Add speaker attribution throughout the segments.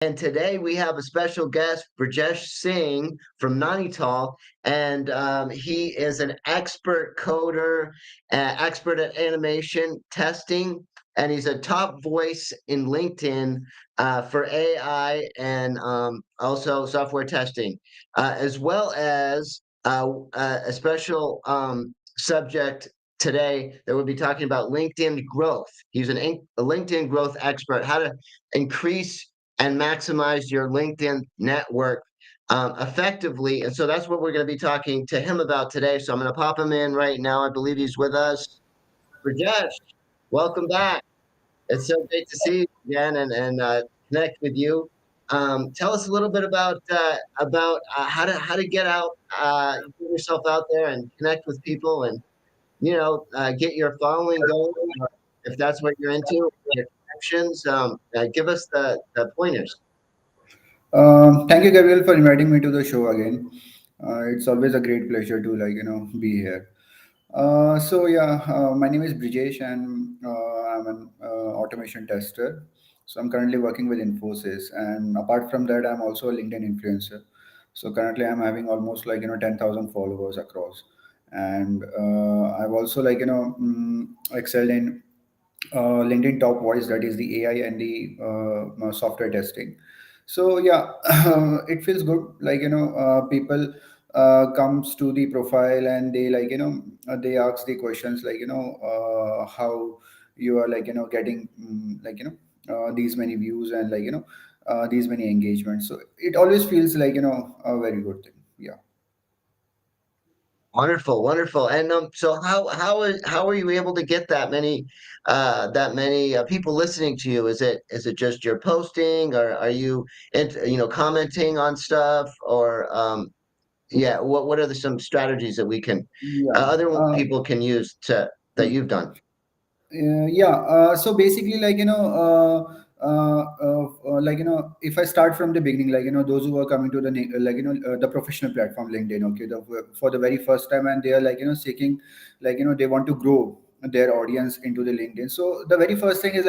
Speaker 1: And today we have a special guest, Brajesh Singh from Nainital, and he is an expert coder, expert at animation testing, and he's a top voice in LinkedIn for AI and also software testing, as well as a special subject today that we'll be talking about LinkedIn growth. He's a LinkedIn growth expert, how to increase and maximize your LinkedIn network effectively. And so that's what we're going to be talking to him about today. So I'm going to pop him in right now. I believe he's with us. Rajesh, welcome back. It's so great to see you again and connect with you. Tell us a little bit about how to get out, get yourself out there and connect with people, and get your following going. If that's what you're into, your connections. Give us the pointers.
Speaker 2: Thank you, Gabriel, for inviting me to the show again. It's always a great pleasure to be here. My name is Brijesh, and I'm an automation tester. So I'm currently working with Infosys, and apart from that, I'm also a LinkedIn influencer. So currently, I'm having almost 10,000 followers across, and I've also excelled in LinkedIn Top Voice, that is the AI and the software testing. So yeah, it feels good. People comes to the profile and they they ask the questions how you are getting these many views and these many engagements. So it always feels a very good thing. Yeah.
Speaker 1: Wonderful, wonderful. And so how are you able to get that many people listening to you? Is it just your posting, or are you commenting on stuff, or yeah, what are some strategies that we can
Speaker 2: Yeah.
Speaker 1: other people can use to that you've done?
Speaker 2: So basically, if I start from the beginning, those who are coming to the the professional platform LinkedIn, okay, for the very first time, and they are seeking, they want to grow their audience into the LinkedIn. So the very first thing is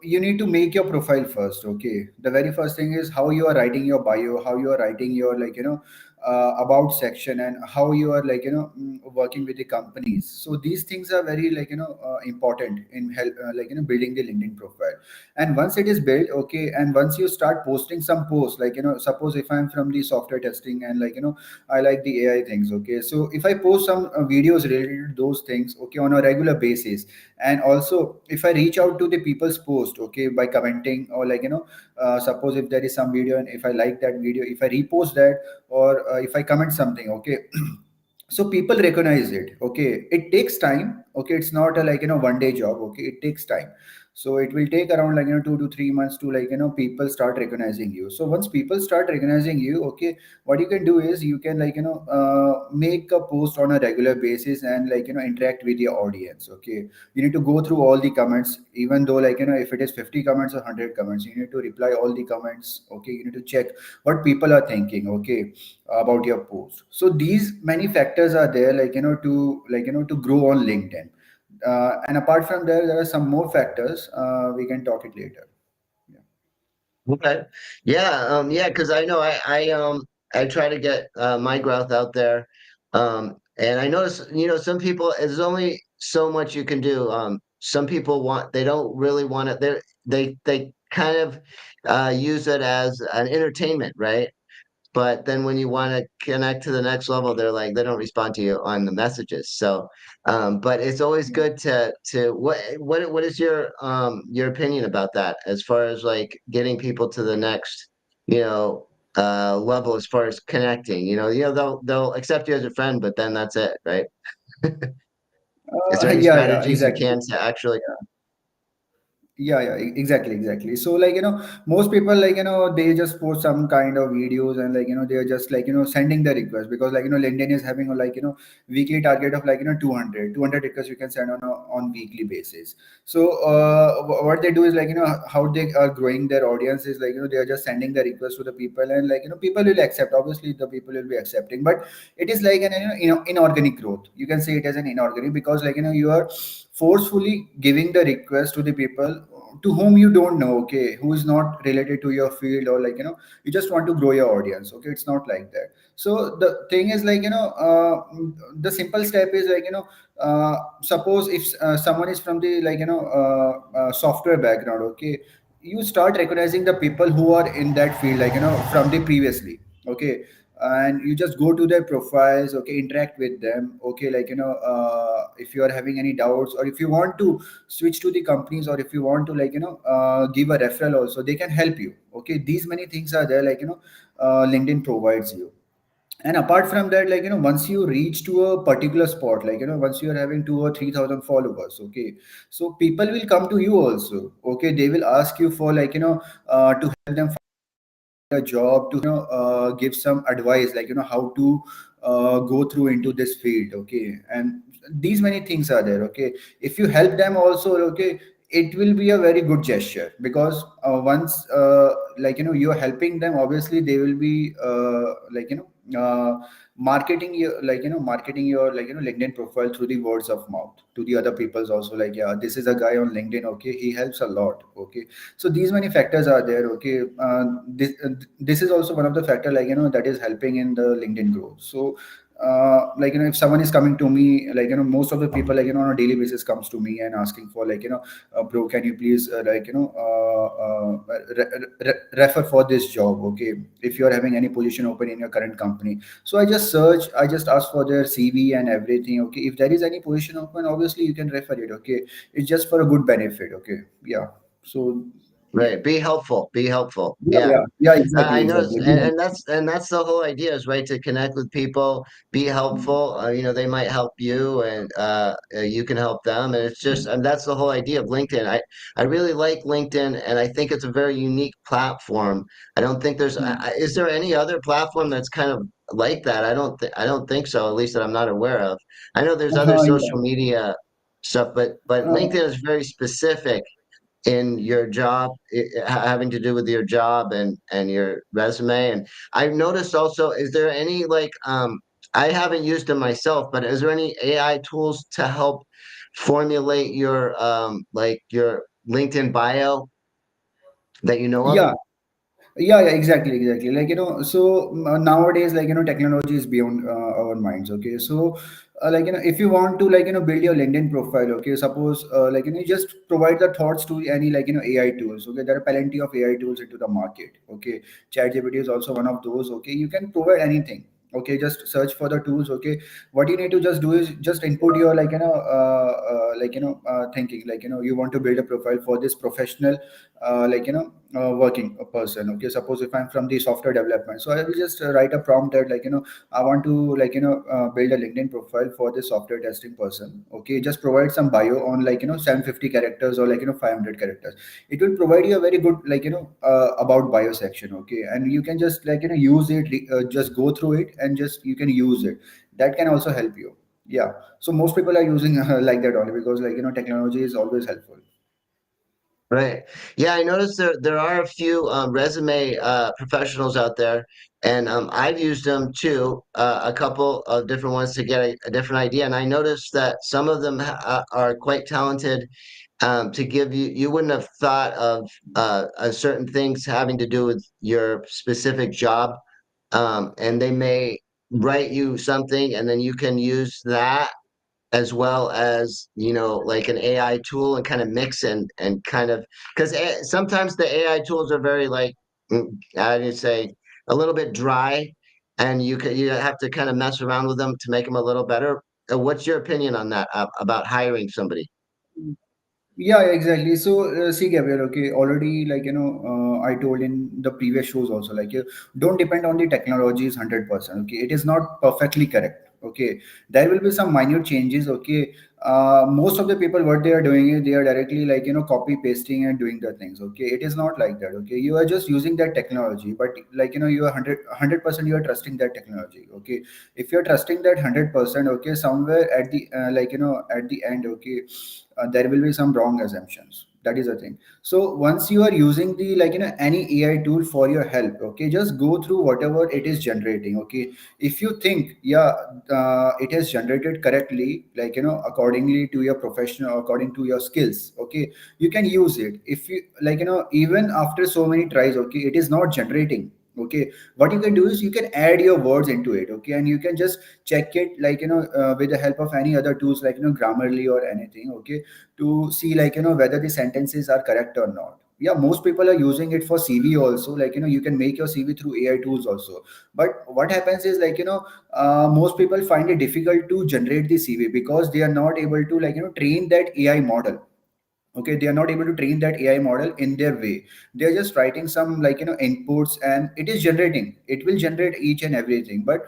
Speaker 2: you need to make your profile first. Okay, the very first thing is how you are writing your bio, how you are writing your about section, and how you are working with the companies. So these things are very important in help building the LinkedIn profile. And once it is built, okay, and once you start posting some posts, suppose if I'm from the software testing and I like the AI things, okay, so if I post some videos related to those things, okay, on a regular basis, and also if I reach out to the people's post, okay, by commenting, or suppose if there is some video and if I like that video, if I repost that, or if I comment something, okay, so people recognize it. Okay, it takes time. Okay, it's not a one day job. Okay, it takes time. So it will take around 2 to 3 months to people start recognizing you. So once people start recognizing you, okay, what you can do is you can make a post on a regular basis and interact with your audience. Okay, you need to go through all the comments, even though if it is 50 comments or 100 comments, you need to reply all the comments. Okay, you need to check what people are thinking, okay, about your post. So these many factors are there, to to grow on LinkedIn. And apart from there are some more factors. We can talk it later. Yeah.
Speaker 1: Okay. Yeah, yeah, because I know I try to get my growth out there. And I notice, some people, there's only so much you can do. Some people they don't really want it. They kind of use it as an entertainment, right? But then when you want to connect to the next level, they don't respond to you on the messages. So, but it's always
Speaker 2: Yeah.
Speaker 1: good to what is your opinion about that, as far as like getting people to the next level, as far as connecting. They'll accept you as a friend, but then that's it, right? Is there any
Speaker 2: Yeah,
Speaker 1: strategies you
Speaker 2: exactly.
Speaker 1: can to actually?
Speaker 2: Yeah, exactly, exactly. So most people they just post some kind of videos, and they're just sending the request, because LinkedIn is having a weekly target of 200 requests you can send on on weekly basis. So what they do is how they are growing their audience is they are just sending the request to the people, and people will accept. Obviously the people will be accepting, but it is like an inorganic growth. You can say it as an inorganic, because you are forcefully giving the request to the people to whom you don't know, okay, who is not related to your field, or like, you just want to grow your audience, okay. It's not like that. So the thing is like, the simple step is like, suppose if someone is from the like, software background, okay, you start recognizing the people who are in that field, like, from the previously, okay. And you just go to their profiles, okay, interact with them, okay, like, if you are having any doubts, or if you want to switch to the companies, or if you want to like, give a referral also, they can help you, okay. These many things are there, like, LinkedIn provides you. And apart from that, like, once you reach to a particular spot, like, once you are having 2 or 3 thousand followers, okay, so people will come to you also, okay. They will ask you for like, to help them a job, to give some advice, like, how to go through into this field, okay. And these many things are there, okay. If you help them also, okay, it will be a very good gesture, because once like, you're helping them, obviously they will be like, marketing your like, marketing your like, LinkedIn profile through the words of mouth to the other peoples also, like, yeah, this is a guy on LinkedIn, okay, he helps a lot, okay. So these many factors are there, okay. This is also one of the factor, like, that is helping in the LinkedIn growth. So like, if someone is coming to me, like, most of the people, like, on a daily basis comes to me and asking for like, bro, can you please like, refer for this job, okay, if you are having any position open in your current company. So I just search, I just ask for their CV and everything, okay. If there is any position open, obviously you can refer it, okay. It's just for a good benefit, okay. Yeah. So yeah,
Speaker 1: Right. Be helpful. Be helpful.
Speaker 2: yeah,
Speaker 1: Yeah.
Speaker 2: yeah, yeah, exactly,
Speaker 1: I noticed,
Speaker 2: exactly.
Speaker 1: and that's the whole idea is right to connect with people, be helpful. They might help you, and you can help them, and it's just, and that's the whole idea of LinkedIn. I really like LinkedIn, and I think it's a very unique platform. I don't think there's, is there any other platform that's kind of like that? I don't think so, at least that I'm not aware of. I know there's other social
Speaker 2: Yeah.
Speaker 1: media stuff, but
Speaker 2: Uh,
Speaker 1: LinkedIn is very specific in your job, having to do with your job and your resume. And I've noticed also, is there any like I haven't used them myself, but is there any AI tools to help formulate your like your LinkedIn bio that you know of?
Speaker 2: yeah, yeah, yeah, exactly, exactly. Like, so nowadays, like, technology is beyond our minds, okay. So like, if you want to like, build your LinkedIn profile, okay, suppose like, you just provide the thoughts to any like, AI tools, okay. There are plenty of AI tools into the market, okay. ChatGPT is also one of those, okay. You can provide anything, okay. Just search for the tools, okay. What you need to just do is just input your like, like, thinking, like, you want to build a profile for this professional like, working a person, okay. Suppose if I'm from the software development, so I will just write a prompt that like, I want to like, build a LinkedIn profile for this software testing person, okay. Just provide some bio on like, 750 characters or like, 500 characters. It will provide you a very good like, about bio section, okay. And you can just like, use it, just go through it and just you can use it. That can also help you. Yeah. So most people are using like that only, because like, technology is always helpful.
Speaker 1: Right. Yeah, I noticed there are a few resume professionals out there, and I've used them too, a couple of different ones to get a different idea. And I noticed that some of them are quite talented to give you. You wouldn't have thought of certain things having to do with your specific job, and they may write you something, and then you can use that as well as like an AI tool and kind of mix and kind of because sometimes the AI tools are very like how do you say a little bit dry, and you have to kind of mess around with them to make them a little better. What's your opinion on that about hiring somebody?
Speaker 2: Yeah, yeah, exactly. So, see, Gabriel, okay, already, like, I told in the previous shows also, like, you don't depend on the technologies 100%, okay. It is not perfectly correct, okay. There will be some minute changes, okay. Most of the people, what they are doing is they are directly, like, copy pasting and doing the things, okay. It is not like that, okay. You are just using that technology, but, like, you are 100% you are trusting that technology, okay. If you're trusting that 100%, okay, somewhere at the, like, at the end, okay, there will be some wrong assumptions. That is the thing. So once you are using the any AI tool for your help, okay, just go through whatever it is generating. Okay, if you think, yeah, it has generated correctly, accordingly to your profession or according to your skills, okay, you can use it. If you even after so many tries, okay, it is not generating, okay, what you can do is you can add your words into it, okay, and you can just check it with the help of any other tools like Grammarly or anything, okay, to see whether the sentences are correct or not. Yeah, most people are using it for CV also, you can make your CV through AI tools also. But what happens is most people find it difficult to generate the CV because they are not able to train that AI model. Okay, they are not able to train that AI model in their way. They are just writing some inputs, and it is generating, it will generate each and everything. But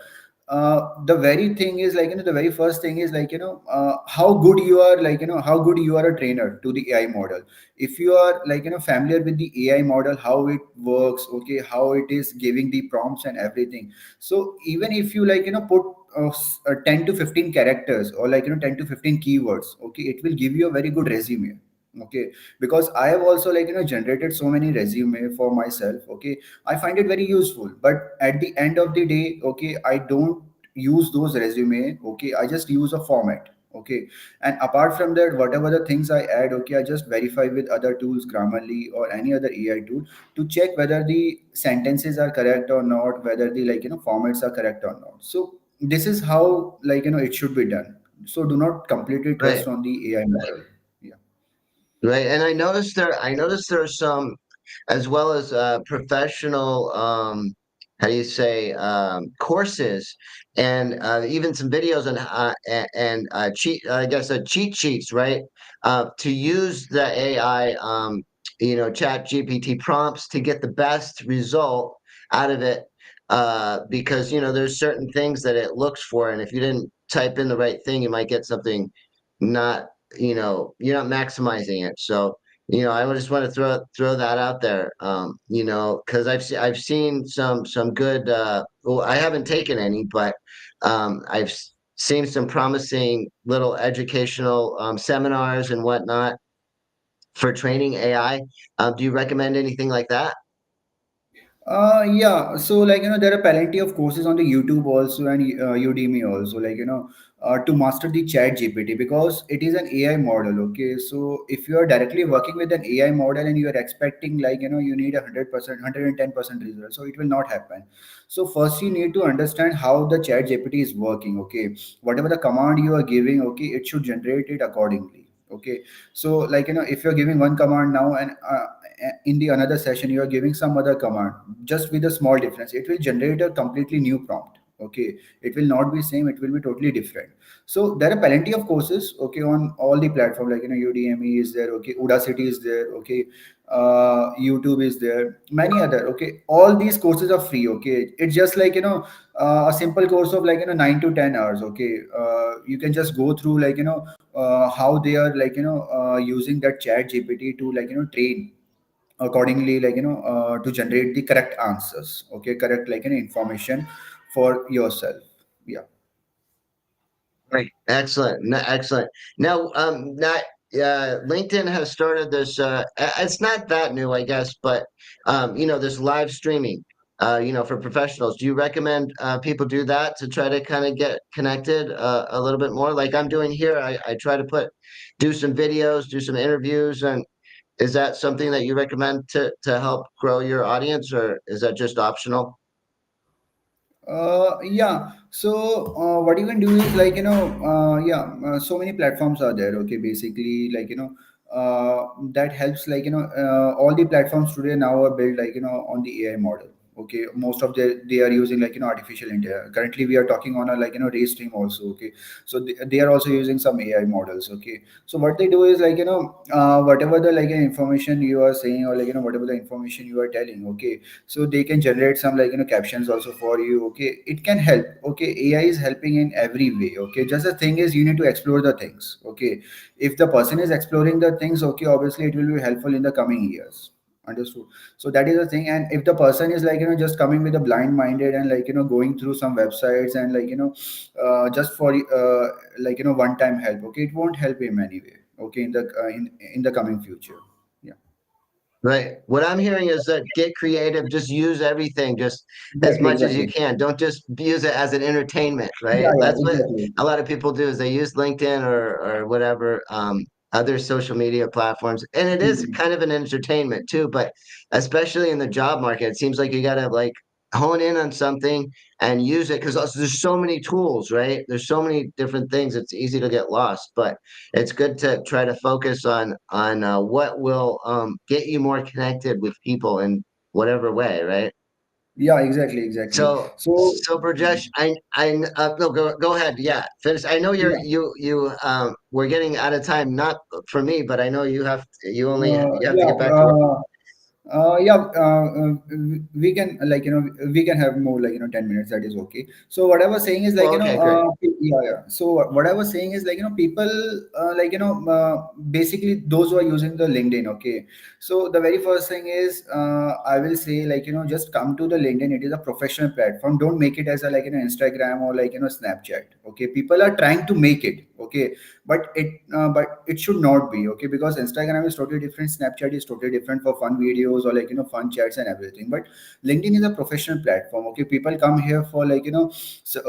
Speaker 2: the very thing is the very first thing is how good you are, how good you are a trainer to the AI model. If you are familiar with the AI model, how it works, okay, how it is giving the prompts and everything. So even if you put 10 to 15 characters, or 10 to 15 keywords, okay, it will give you a very good resume. Okay, because I have also generated so many resume for myself, okay, I find it very useful. But at the end of the day, okay, I don't use those resume, okay, I just use a format, okay. And apart from that, whatever the things I add, okay, I just verify with other tools, Grammarly or any other AI tool, to check whether the sentences are correct or not, whether the formats are correct or not. So this is how it should be done. So do not completely
Speaker 1: Right.
Speaker 2: trust on the AI model. Yeah.
Speaker 1: Right. And I noticed there are some, as well as professional, how do you say, courses, and even some videos and cheat, I guess, cheat sheets, right? To use the AI, Chat GPT prompts to get the best result out of it. Because there's certain things that it looks for, and if you didn't type in the right thing, you might get something not, you're not maximizing it. So I would just want to throw that out there, because I've seen some good. Well, I haven't taken any, but I've seen some promising little educational seminars and whatnot for training AI. Do you recommend anything like that?
Speaker 2: Yeah, so there are plenty of courses on the YouTube also, and Udemy also, to master the Chat GPT, because it is an AI model. Okay, so if you are directly working with an AI model and you are expecting you need 100%, 110% result, so it will not happen. So first you need to understand how the Chat GPT is working. Okay, whatever the command you are giving, okay, it should generate it accordingly. Okay, so if you're giving one command now, and in the another session you are giving some other command, just with a small difference, it will generate a completely new prompt. Okay, it will not be same, it will be totally different. So there are plenty of courses, okay, on all the platform, Udemy is there, okay, Udacity is there, okay, YouTube is there, many other, okay, all these courses are free. Okay, it's just a simple course of 9 to 10 hours. Okay, you can just go through how they are using that Chat GPT to train accordingly, to generate the correct answers, okay, correct information for yourself. Yeah.
Speaker 1: Right. Excellent. Excellent. Now, not LinkedIn has started this. It's not that new, I guess, but this live streaming. For professionals. Do you recommend people do that to try to kind of get connected a little bit more? Like I'm doing here, I try to do some videos, do some interviews, and is that something that you recommend to help grow your audience, or is that just optional?
Speaker 2: Yeah. So what you can do is yeah, so many platforms are there. Okay, basically that helps all the platforms today now are built on the AI model. Okay, most of they are using artificial intelligence. Currently, we are talking on a race stream also. Okay, so they are also using some AI models. Okay, so what they do is whatever the information you are saying, or whatever the information you are telling. Okay, so they can generate some captions also for you. Okay, it can help. Okay, AI is helping in every way. Okay, just the thing is you need to explore the things. Okay, if the person is exploring the things, okay, obviously it will be helpful in the coming years. Understood. So that is the thing. And if the person is just coming with a blind minded, and going through some websites, and just for one time help, okay, it won't help him anyway. Okay, in the coming future.
Speaker 1: Right. What I'm hearing is that get creative, just use everything just as
Speaker 2: Exactly,
Speaker 1: much as you
Speaker 2: exactly.
Speaker 1: can. Don't just use it as an entertainment,
Speaker 2: Yeah,
Speaker 1: right?
Speaker 2: yeah,
Speaker 1: That's what
Speaker 2: exactly.
Speaker 1: a lot of people do is they use LinkedIn or whatever other social media platforms. And it is
Speaker 2: Mhm.
Speaker 1: kind of an entertainment too, but especially in the job market, it seems like you got to like hone in on something and use it because there's so many tools, right? There's so many different things. It's easy to get lost, but it's good to try to focus on what will get you more connected with people in whatever way, right?
Speaker 2: Yeah, exactly, exactly. So,
Speaker 1: So Burjesh, no, go ahead. Yeah, finish. I know
Speaker 2: yeah.
Speaker 1: we're getting out of time. Not for me, but I know you have to
Speaker 2: Yeah,
Speaker 1: get back to work.
Speaker 2: yeah, we can we can have more 10 minutes. That is okay. So what I was saying is
Speaker 1: Oh, okay, great.
Speaker 2: yeah, yeah. So what I was saying is people basically those who are using the LinkedIn. Okay, so the very first thing is I will say just come to the LinkedIn. It is a professional platform. Don't make it as a Instagram or Snapchat. Okay, people are trying to make it. Okay, but it should not be. Okay, because Instagram is totally different, Snapchat is totally different for fun videos or fun chats and everything. But LinkedIn is a professional platform. Okay, people come here for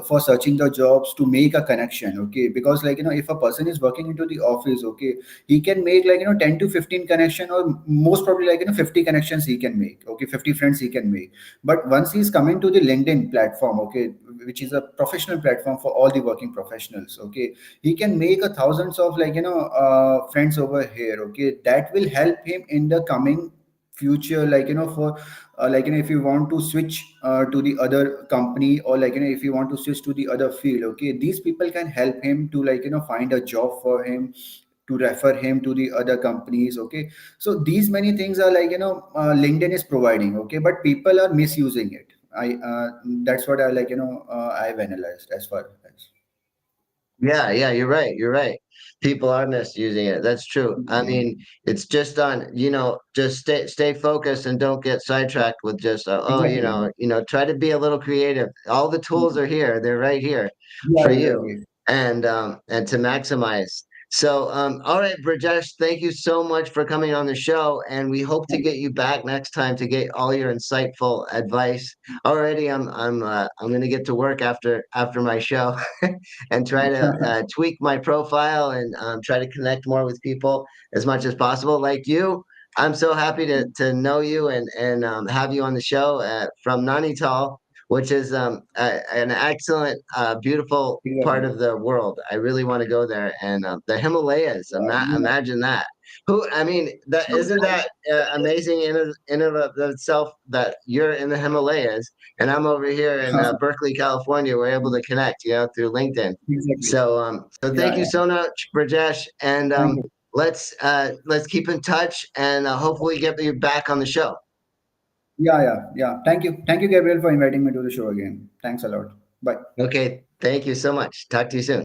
Speaker 2: for searching the jobs to make a connection. Okay, because if a person is working into the office, okay, he can make 10 to 15 connection, or most probably 50 connections he can make. Okay, 50 friends he can make. But once he's coming to the LinkedIn platform, okay, which is a professional platform for all the working professionals, okay, he can make a thousands of friends over here. Okay, that will help him in the coming future, for if you want to switch to the other company, or if you want to switch to the other field. Okay, these people can help him to find a job for him, to refer him to the other companies. Okay, so these many things are LinkedIn is providing. Okay, but people are misusing it. I That's what I I've analyzed as far as.
Speaker 1: Yeah, yeah, you're right. You're right. People are misusing it. That's true. I mean, it's just just stay focused and don't get sidetracked with just
Speaker 2: Exactly.
Speaker 1: try to be a little creative. All the tools
Speaker 2: Mhm.
Speaker 1: are here. They're right here
Speaker 2: Yeah,
Speaker 1: for you
Speaker 2: exactly.
Speaker 1: and to maximize. So, all right, Brajesh, thank you so much for coming on the show, and we hope to get you back next time to get all your insightful advice. Already, I'm going to get to work after my show. And try to tweak my profile and try to connect more with people as much as possible. Like you, I'm so happy to know you and have you on the show from Nainital, which is an excellent, beautiful part
Speaker 2: Exactly.
Speaker 1: of the world. I really want to go there, and the Himalayas.
Speaker 2: Yeah.
Speaker 1: Imagine that. Who? I mean, that isn't that amazing in and of itself that you're in the Himalayas and I'm over here in Berkeley, California. We're able to connect, through LinkedIn.
Speaker 2: Exactly.
Speaker 1: So
Speaker 2: Yeah,
Speaker 1: thank you
Speaker 2: yeah.
Speaker 1: so much, Brajesh, and
Speaker 2: Thank you.
Speaker 1: let's keep in touch and hopefully get you back on the show.
Speaker 2: Yeah, yeah, yeah. Thank you. Thank you, Gabriel, for inviting me to the show again. Thanks a lot. Bye.
Speaker 1: Okay, thank you so much. Talk to you soon.